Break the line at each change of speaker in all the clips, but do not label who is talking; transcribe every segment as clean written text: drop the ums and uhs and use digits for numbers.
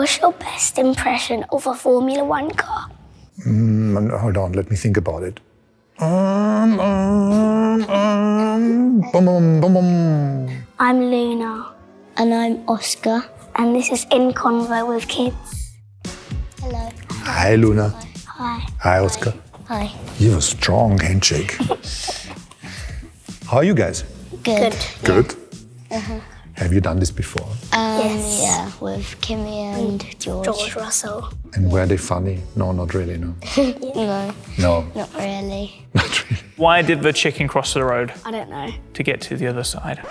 What's your best impression of a Formula One car?
Hold on, let me think about it. Boom, boom, boom, boom.
I'm Luna.
And I'm Oscar.
And this is In Convo With Kids.
Hello.
Hi, Luna.
Hi.
Hi, Oscar.
Hi.
You have a strong handshake. How are you guys?
Good.
Good? Have you done this before?
Yes.
Yeah, with Kimmy and George.
George Russell.
And were they funny? No, not really, no.
No,
No,
not really.
not really.
Why did the chicken cross the road
I don't know.
to get to the other side?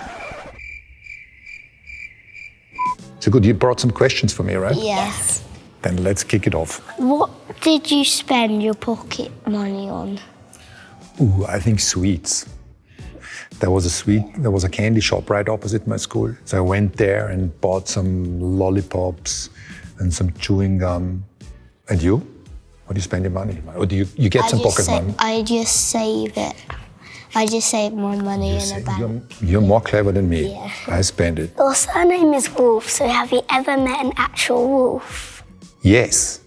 So good, you brought some questions for me, right?
Yes.
Then let's kick it off.
What did you spend your pocket money on?
Ooh, I think sweets. There was a candy shop right opposite my school. So I went there and bought some lollipops and some chewing gum. And you? What do you spend your money? Or do you get some pocket money?
I just save it. I just save my money in a bank.
You're more clever than me.
Yeah.
I spend it.
Your surname is Wolff, so have you ever met an actual wolf?
Yes,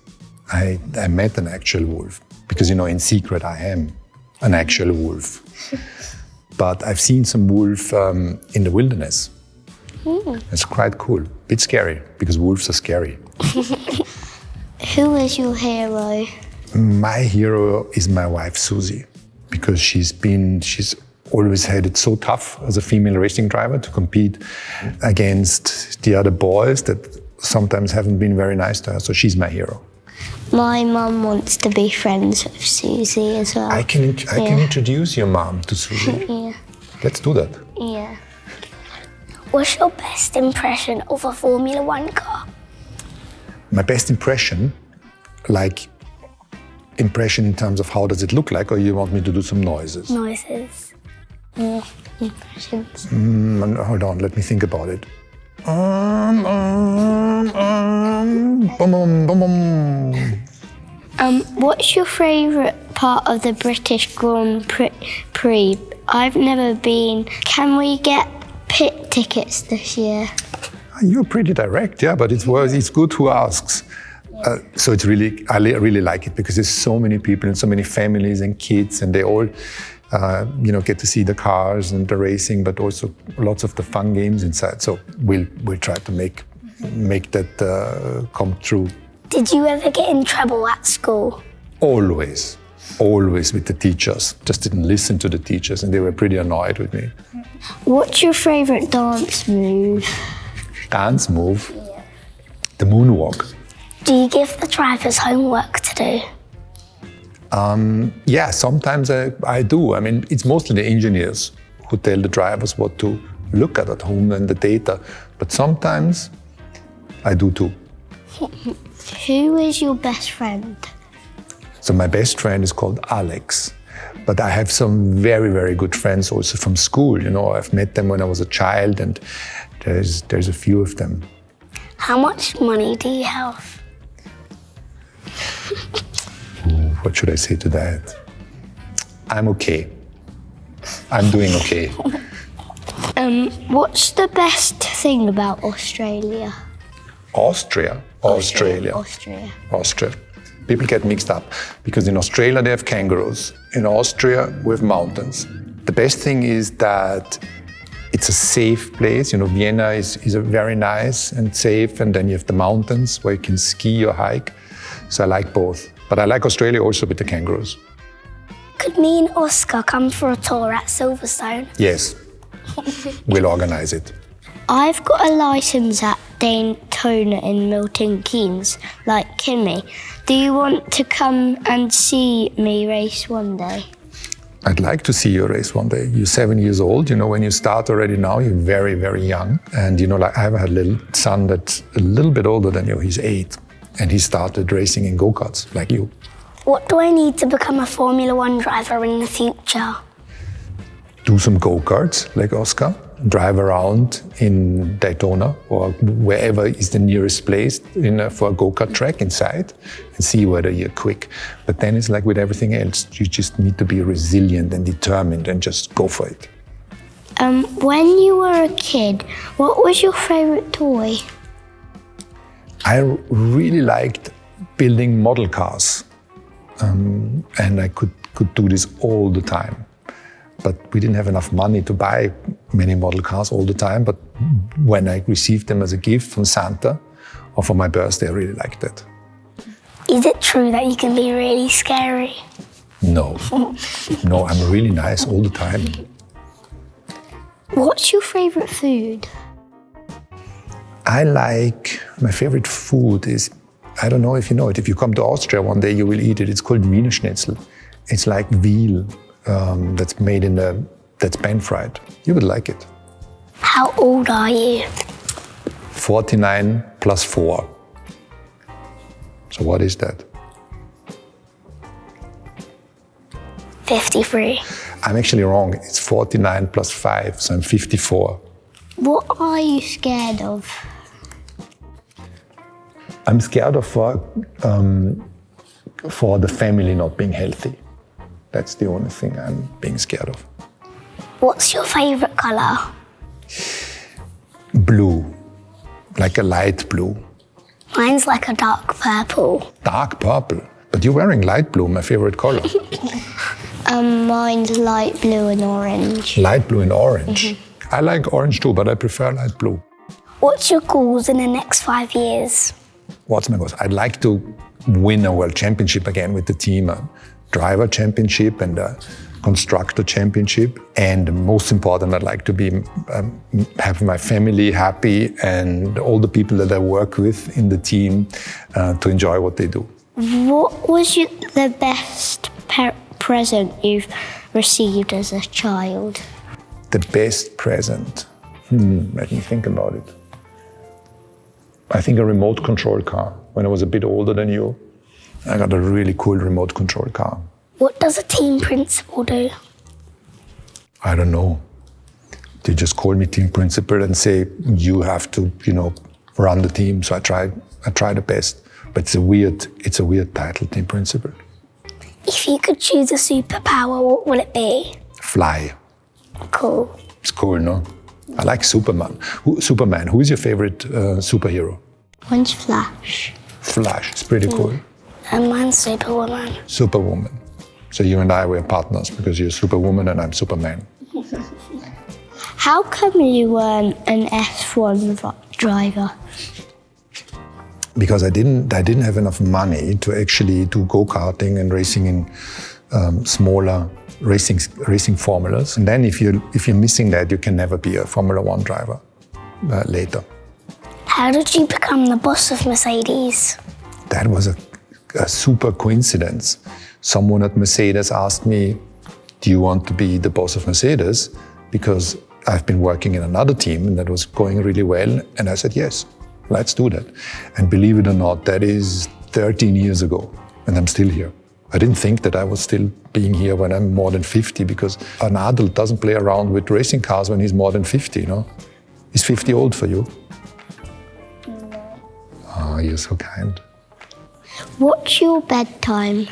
I met an actual wolf. Because, in secret I am an actual wolf. But I've seen some wolf in the wilderness. It's quite cool. Bit scary, because wolves are scary.
Who is your hero?
My hero is my wife, Susie, because she's always had it so tough as a female racing driver to compete against the other boys that sometimes haven't been very nice to her. So she's my hero.
My mum wants to be friends with Susie as well.
I can introduce your mom to Susie.
Yeah.
Let's do that.
Yeah.
What's your best impression of a Formula One car?
My best impression, like impression in terms of how does it look like, or you want me to do some noises?
Noises.
Impressions.
Hold on, let me think about it. Boom, boom, boom.
What's your favourite part of the British Grand Prix? I've never been. Can we get pit tickets this year?
You're pretty direct, yeah, but it's good who asks. So I really like it because there's so many people and so many families and kids, and they all, get to see the cars and the racing, but also lots of the fun games inside. So we'll try to make that come true.
Did you ever get in trouble at school?
Always with the teachers. Just didn't listen to the teachers, and they were pretty annoyed with me.
What's your favourite dance move?
Dance move? Yeah. The moonwalk.
Do you give the drivers homework to do?
Yeah, sometimes I do. I mean, it's mostly the engineers who tell the drivers what to look at home and the data. But sometimes I do too.
Who is your best friend?
So my best friend is called Alex. But I have some very, very good friends also from school. I've met them when I was a child, and there's a few of them.
How much money do you have?
What should I say to that? I'm okay. I'm doing okay.
What's the best thing about Australia?
Austria. People get mixed up because in Australia they have kangaroos. In Austria we have mountains. The best thing is that it's a safe place. Vienna is a very nice and safe, and then you have the mountains where you can ski or hike. So I like both. But I like Australia also with the kangaroos.
Could me and Oscar come for a tour at Silverstone?
Yes, we'll organize it.
I've got a licence at Daytona in Milton Keynes, like Kimmy. Do you want to come and see me race one day?
I'd like to see you race one day. You're 7 years old. When you start already now, you're very, very young. And I have a little son that's a little bit older than you. He's 8. And he started racing in go-karts, like you.
What do I need to become a Formula One driver in the future?
Do some go-karts, like Oscar. Drive around in Daytona or wherever is the nearest place for a go-kart track inside and see whether you're quick. But then it's like with everything else. You just need to be resilient and determined and just go for it.
When you were a kid, what was your favourite toy?
I really liked building model cars. And I could do this all the time. But we didn't have enough money to buy many model cars all the time. But when I received them as a gift from Santa or for my birthday, I really liked it.
Is it true that you can be really scary?
No. No, I'm really nice all the time.
What's your favourite food?
My favorite food is, I don't know if you know it. If you come to Austria one day, you will eat it. It's called Wiener Schnitzel. It's like veal that's made that's pan-fried. You would like it.
How old are you?
49 plus 4. So what is that?
53.
I'm actually wrong. It's 49 plus 5, so I'm 54.
What are you scared of?
I'm scared of for the family not being healthy. That's the only thing I'm being scared of.
What's your favourite colour?
Blue, like a light blue.
Mine's like a dark purple.
Dark purple, but you're wearing light blue, my favorite color.
Mine's light blue and orange.
Light blue and orange. I like orange too, but I prefer light blue.
What's your goals in the next 5 years?
What's my goals? I'd like to win a world championship again with the team, a driver championship and a constructor championship. And most important, I'd like to be have my family happy and all the people that I work with in the team to enjoy what they do.
What was the best present you've received as a child?
The best present? Let me think about it. I think a remote control car. When I was a bit older than you, I got a really cool remote control car.
What does a team principal do?
I don't know. They just call me team principal and say, you have to, run the team. So I try the best. But it's a weird title, team principal.
If you could choose a superpower, what would it be?
Fly.
Cool.
It's cool, no? I like Superman. Who is your favorite superhero?
Mine's Flash.
Flash. It's pretty cool.
And mine's Superwoman.
Superwoman. So you and I, we're partners because you're Superwoman and I'm Superman.
How come you weren't an F1 driver?
Because I didn't have enough money to actually do go-karting and racing in smaller racing formulas. And then if you're missing that, you can never be a Formula One driver later.
How did you become the boss of Mercedes?
That was a super coincidence. Someone at Mercedes asked me, do you want to be the boss of Mercedes? Because I've been working in another team and that was going really well. And I said, yes, let's do that. And believe it or not, that is 13 years ago and I'm still here. I didn't think that I was still being here when I'm more than 50 because an adult doesn't play around with racing cars when he's more than 50, Is 50 old for you? No. Oh, you're so kind.
What's your bedtime?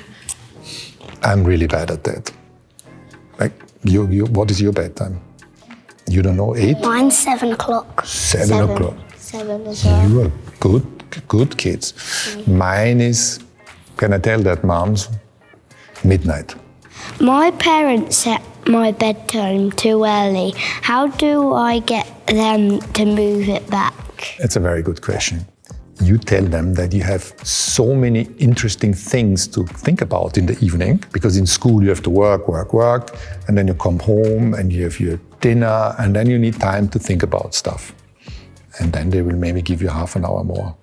I'm really bad at that. Like, what is your bedtime? You don't know, 8?
Mine's 7 o'clock.
7 o'clock.
7 as well.
You are good kids. Mine is, can I tell that, moms? Midnight.
My parents set my bedtime too early. How do I get them to move it back?
That's a very good question. You tell them that you have so many interesting things to think about in the evening, because in school you have to work, and then you come home and you have your dinner, and then you need time to think about stuff. And then they will maybe give you half an hour more.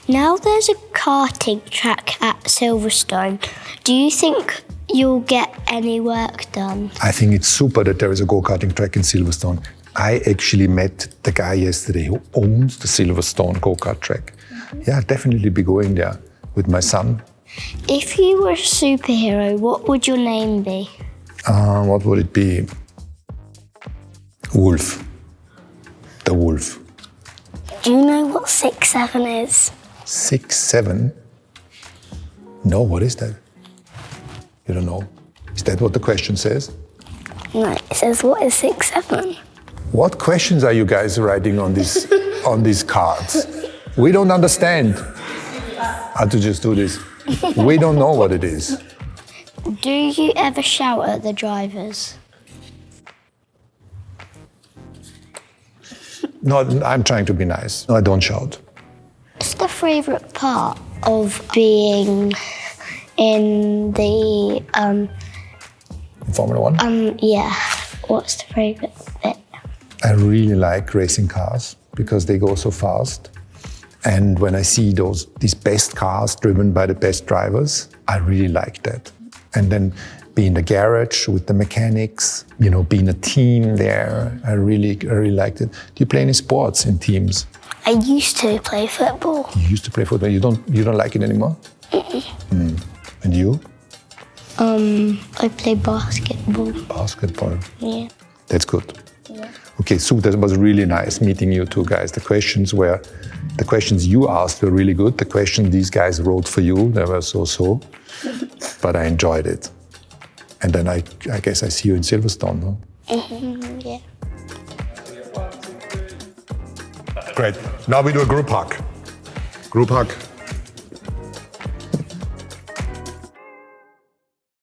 Now there's a karting track at Silverstone. Do you think you'll get any work done?
I think it's super that there is a go-karting track in Silverstone. I actually met the guy yesterday who owns the Silverstone go-kart track. Yeah, I'd definitely be going there with my son.
If you were a superhero, what would your name be?
What would it be? Wolf. The Wolf.
Do you know what 6'7" is?
6'7"? No, what is that? You don't know? Is that what the question says?
No, it says, what is 6'7"?
What questions are you guys writing on these cards? We don't understand. How to just do this? We don't know what it is.
Do you ever shout at the drivers?
No, I'm trying to be nice. No, I don't shout.
What's the favourite part of being in the
Formula One?
yeah. What's the favourite bit?
I really like racing cars because they go so fast. And when I see these best cars driven by the best drivers, I really like that. And then be in the garage with the mechanics, you know, being a team there. I really liked it. Do you play any sports in teams?
I used to play football.
You used to play football. You don't like it anymore? And you?
I play basketball.
Basketball.
Yeah.
That's good.
Yeah.
Okay, Sue, that was really nice meeting you two guys. The questions you asked were really good. The questions these guys wrote for you, they were so. But I enjoyed it. And then I guess I see you in Silverstone, no?
Yeah.
Great. Now we do a group hug. Group hug.